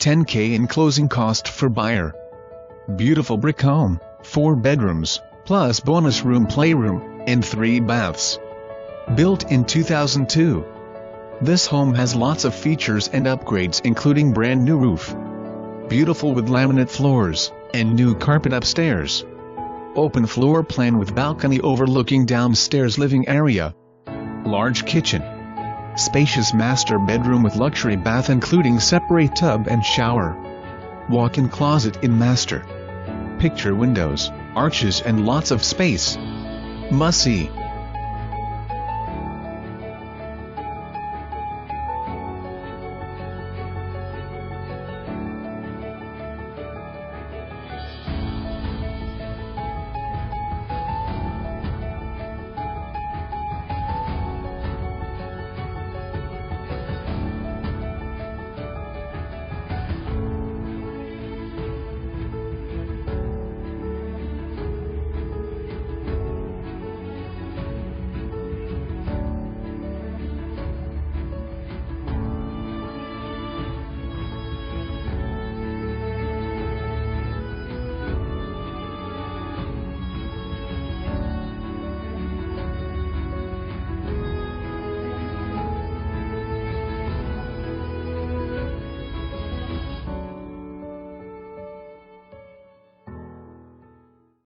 $10K in closing cost for buyer. Beautiful brick home, 4 bedrooms, plus bonus room playroom, and 3 baths. Built in 2002. This home has lots of features and upgrades including brand new roof. Beautiful with laminate floors, and new carpet upstairs. Open floor plan with balcony overlooking downstairs living area. Large kitchen. Spacious master bedroom with luxury bath including separate tub and shower. Walk-in closet in master. Picture windows, arches and lots of space. Must see.